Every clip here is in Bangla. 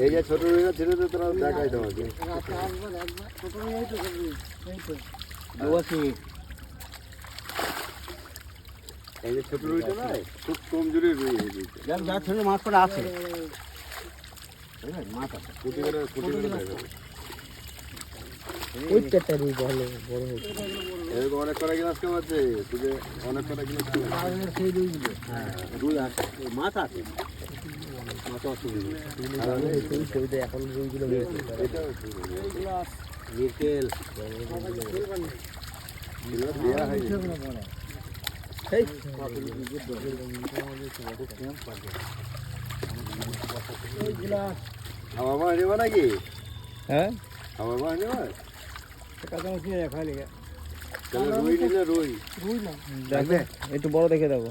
এই যে ছোট রুইটা ছিল তো তোরা দেখাই তোমাকে এই যে ছোট রুইটা না খুব কমজোরি রুই যা ছোট মাছ পড়ে আছে মাছ আছে কুটি করে ওই চারটা রুই ভালো বড় হয়েছে এরকম অনেক কটা গিলাস কেমন আছে তুই অনেক কটা গিলাস সেই রুইগুলো হ্যাঁ রুই আছে মাছ আছে মাছ আছে এই ছবিতে এখন রুইগুলো বেরিয়েছে এটা নিকেল এগুলো দেয়া হয় এই হাওয়া মাছ নেবা নাকি হ্যাঁ হাওয়া মাছ নেবা একটু বড় দেখে দেবো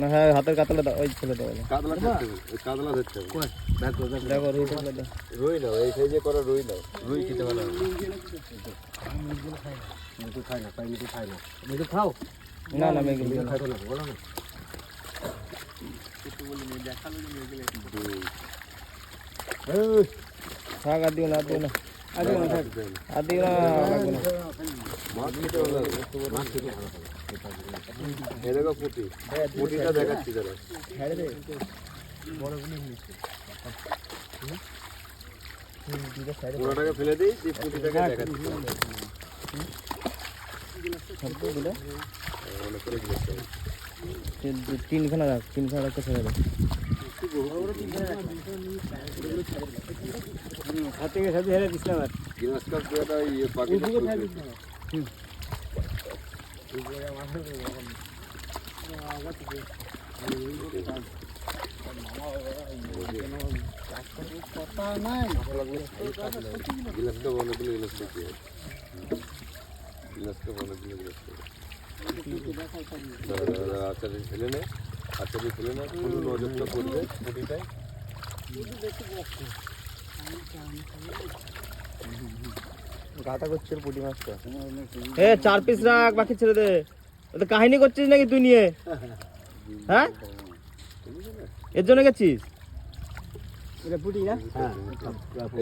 হ্যাঁ হাতের কাতলা ওই ছেলে দেবো কাতলা ধরতে দেখো রুই নাও এই সাইজে করা রুই নাও রুই খেতে ভালো খাই না পাই মিঠু খাই না মিঠু খাও না না মেঘ খাইতে না বলো না থাক আর দিও না পুটিটা দেখাচ্ছি তারা পুরোটাকে ফেলে দিই পুটিটাকে দেখাচ্ছি তিনখানা রাখতে ছেড়ে দেয় ফেলে নেয় ফেলে না পুরো নজরটা করবে পুটিটায় গাতা করছে পুটি মাছটা এ 4 পিস রাখ বাকি ছেড়ে দে তো কাহিনী করছিস নাকি তুই নিয়ে হ্যাঁ এর জন্য গেছিস এটা পুটি না হ্যাঁ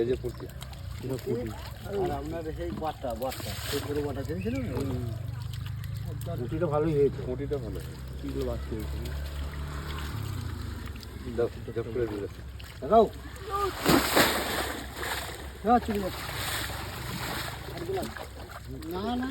এই যে পুটি এটা পুটি আর আপনার সেই বাটা এই পুরো বাটা ছিল না পুটিটা ভালোই হয়েছে পুটিটা ভালো কিগুলো বাচ্চা হয়েছে দাও জব করে দিলে দাও না না